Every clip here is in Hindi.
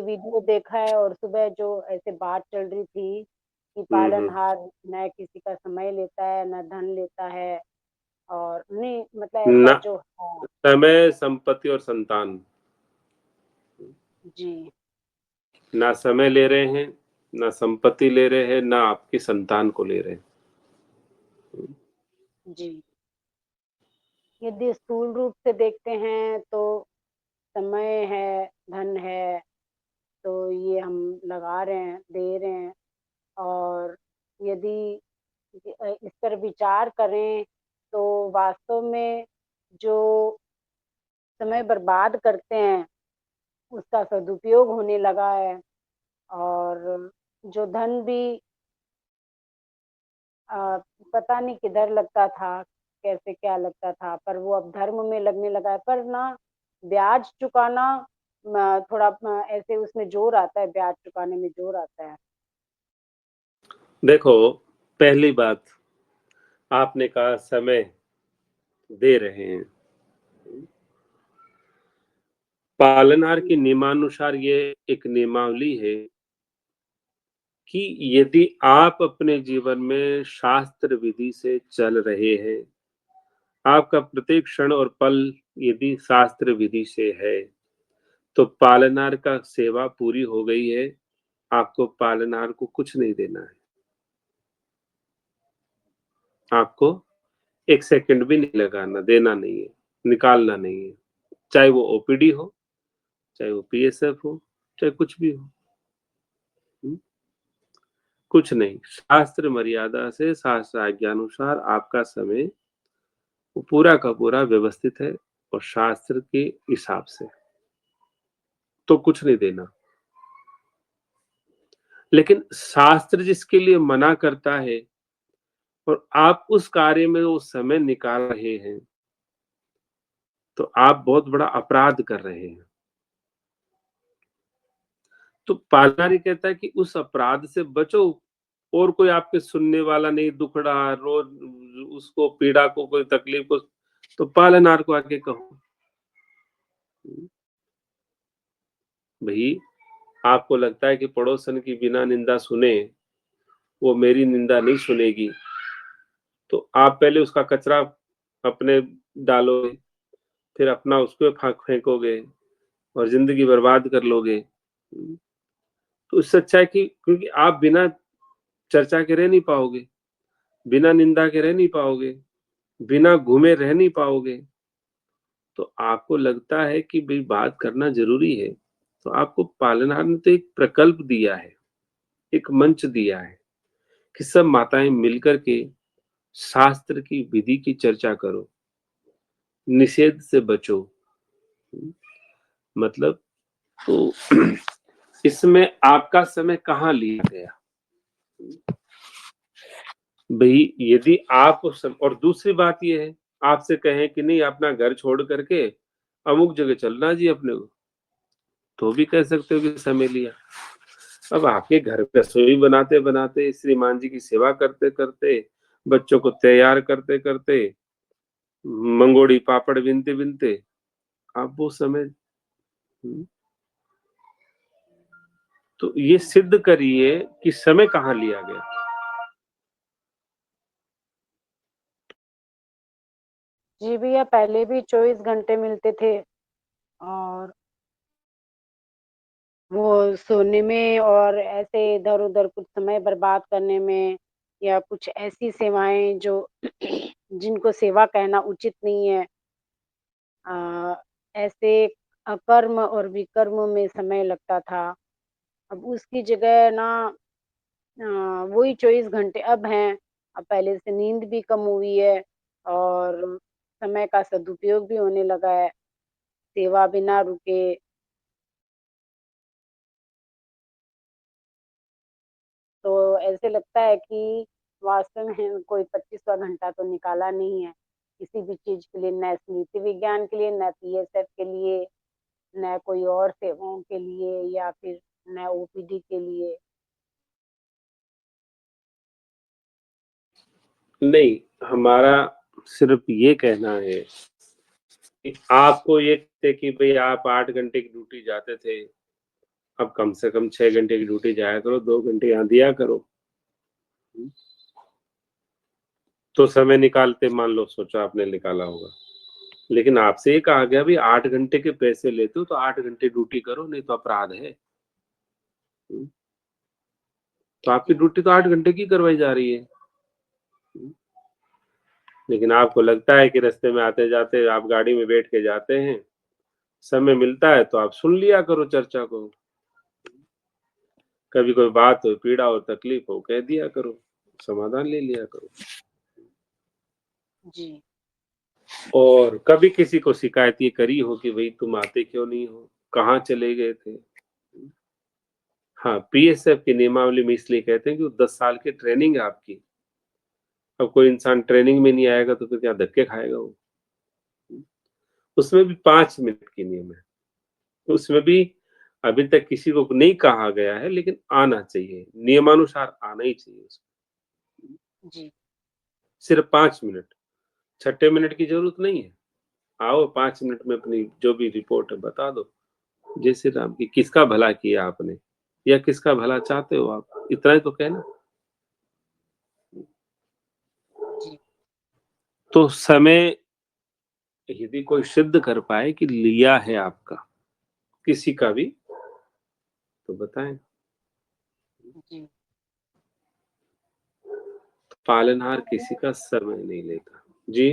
वीडियो देखा है और सुबह जो ऐसे बात चल रही थी कि हम्म। पालनहार न किसी का समय लेता है, न धन लेता है और नहीं मतलब ऐसा ना जो हाँ, समय, संपत्ति और संतान। जी, ना समय ले रहे हैं, ना संपत्ति ले रहे हैं, ना आपकी संतान को ले रहे हैं। जी। यदि स्थूल रूप से देखते हैं तो समय है, धन है, तो ये हम लगा रहे हैं, दे रहे हैं और यदि इस पर विचार करें तो वास्तव में जो समय बर्बाद करते हैं, उसका सदुपयोग होने लगा है और जो धन भी अ, पता नहीं किधर लगता था, कैसे क्या लगता था, पर वो अब धर्म में लगने लगा है। पर ना ब्याज चुकाना थोड़ा ऐसे उसमें ज़ोर आता है, ब्याज चुकाने में ज़ोर आता है। देखो, पहली बात, आपने कहा समय दे रहे हैं। पालनहार जी, के नियमानुसार ये एक नियमावली है कि यदि आप अपने जीवन में शास्त्र विधि से चल रहे हैं, आपका प्रत्येक क्षण और पल यदि शास्त्र विधि से है, तो पालनहार का सेवा पूरी हो गई है। आपको पालनहार को कुछ नहीं देना है। आपको 1 सेकंड भी नहीं लगाना, देना नहीं है, निकालना नहीं है। चाहे वो ओपीडी हो, चाहे वो पीएसएफ हो, चाहे कुछ भी हो। हुँ? कुछ नहीं। शास्त्र मर्यादा से, शास्त्र आज्ञानुसार आपका समय वो पूरा का पूरा व्यवस्थित है और शास्त्र के हिसाब से, तो कुछ नहीं देना। लेकिन शास्त्र जिसके लिए मना करता है और आप उस कार्य में वो समय निकाल रहे हैं, तो आप बहुत बड़ा अपराध कर रहे हैं। तो पालनारी कहता है कि उस अपराध से बचो। और कोई आपके सुनने वाला नहीं, दुखड़ा रोज उसको पीड़ा को, कोई तकलीफ को, तो पालनहार को आके कहो, भाई आपको लगता है कि पड़ोसन की बिना निंदा सुने वो मेरी निंदा नहीं सुनेगी, तो आप पहले उसका कचरा अपने डालोगे, फिर अपना उसको फेंकोगे और जिंदगी बर्बाद कर लोगे। तो इससे अच्छा है कि, क्योंकि आप बिना चर्चा के रह नहीं पाओगे, बिना निंदा के रह नहीं पाओगे, बिना घूमे रह नहीं पाओगे। तो आपको लगता है कि भाई बात करना जरूरी है, तो आपको पालनहार ने तो एक प्रकल्प दिया है, एक मंच दिया है कि सब माताएं मिलकर के शास्त्र की विधि की चर्चा करो, निषेध से बचो। मतलब, तो इसमें आपका समय कहाँ लिया गया? भाई यदि आप और दूसरी बात ये है, आपसे कहें कि नहीं अपना घर छोड़ करके अमुक जगह चलना जी अपने को, तो भी कह सकते हो कि समय लिया। अब आपके घर पे रसोई बनाते बनाते, श्रीमान जी की सेवा करते करते, बच्चों को तैयार करते करते, मंगोड़ी पापड़ बिनते बिनते, आप वो समय, तो ये सिद्ध करिए कि समय कहाँ लिया गया। जी भैया, पहले भी 24 घंटे मिलते थे और वो सोने में और ऐसे इधर-उधर कुछ समय बर्बाद करने में या कुछ ऐसी सेवाएँ जो जिनको सेवा कहना उचित नहीं है ऐसे अकर्म और विकर्म में समय लगता था। अब उसकी जगह ना वही 24 घंटे अब हैं। अब पहले से नींद भी कम हुई है और समय का सदुपयोग भी होने लगा है, सेवा बिना रुके तो ऐसे लगता है कि वास्तव में कोई 25वाँ घंटा तो निकाला नहीं है, किसी भी चीज़ के लिए, न स्मृति विज्ञान के लिए, न पीएसएफ के लिए, न कोई और सेवाओं के लिए या फिर न ओपीडी के लिए। नहीं, हमारा सिर्फ ये कहना है कि आपको ये थे कि भाई आप 8 घंटे की ड्यूटी जाते थे, अब कम से कम 6 घंटे की ड्यूटी जाया करो, 2 घंटे यहाँ दिया करो। तो समय निकालते मान लो सोचा आपने निकाला होगा, लेकिन आपसे ये कहा गया भाई 8 घंटे के पैसे लेते हो तो 8 घंटे ड्यूटी करो, नहीं तो अपराध है। तो आपकी ड्यूटी तो 8 घंटे की करवाई जा रही है। लेकिन आपको लगता है कि रास्ते में आते जाते आप गाड़ी में बैठ के जाते हैं, समय मिलता है तो आप सुन लिया करो चर्चा को, कभी कोई बात हो, पीड़ा हो, तकलीफ हो, कह दिया करो, समाधान ले लिया करो। जी। और कभी किसी को शिकायत ये करी हो कि भाई तुम आते क्यों नहीं हो, कहाँ चले गए थे? हाँ, पीएसएफ की नियमावली में इसलिए कहते हैं कि वो 10 साल की ट्रेनिंग है आपकी। अब कोई इंसान ट्रेनिंग में नहीं आएगा तो फिर क्या धक्के खाएगा वो? उसमें भी 5 मिनट की नियम है। उसमें भी अभी तक किसी को नहीं कहा गया है, लेकिन आना चाहिए, नियमानुसार आना ही चाहिए उसमें। जी। सिर्फ 5 मिनट, छठे मिनट की जरूरत नहीं है। आओ 5 मिनट में अपनी जो भी रिपोर्ट है बता दो। जय श्री राम की किसका भला किया आपने या किसका भला चाहते हो आप, इतना ही तो कहना। जी। तो समय यदि कोई सिद्ध कर पाए कि लिया है आपका किसी का भी, तो बताएं। जी। पालनहार किसी का समय नहीं लेता। जी।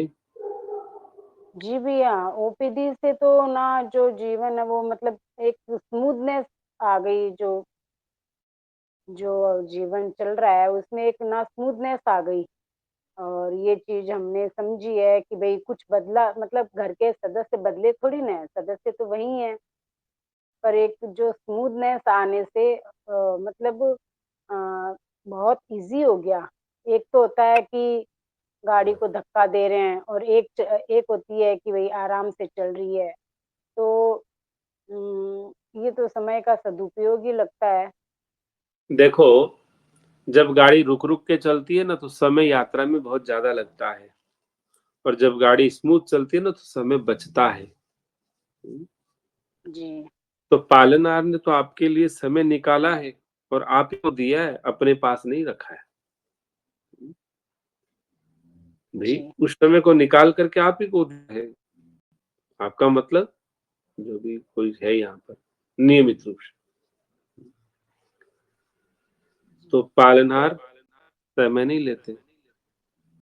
जी भैया, ओपीडी से तो ना जो जीवन है वो मतलब एक स्मूथनेस आ गई, जो जो जीवन चल रहा है उसमें एक ना स्मूथनेस आ गई। और ये चीज़ हमने समझी है कि भई कुछ बदला, मतलब घर के सदस्य बदले थोड़ी ना है, सदस्य तो वही हैं। पर एक जो स्मूथनेस आने से मतलब अ, बहुत ईज़ी हो गया। एक तो होता है कि गाड़ी को धक्का दे रहे हैं और एक होती है कि भई आराम से चल रही है। तो ये तो समय का सदुपयोग ही लगता है। देखो, जब गाड़ी रुक-रुक के चलती है ना तो समय यात्रा में बहुत ज़्यादा लगता है, और जब गाड़ी स्मूथ चलती है ना तो समय बचता है। जी। तो पालनहार ने तो आपके लिए समय निकाला है और आप ही को दिया है, अपने पास नहीं रखा है। भई जी। उस समय को निकाल कर के आप ही को दिया है। आपका मतलब जो भी कोई है यहाँ पर नियमित रूप से, तो पालनहार समय नहीं लेते।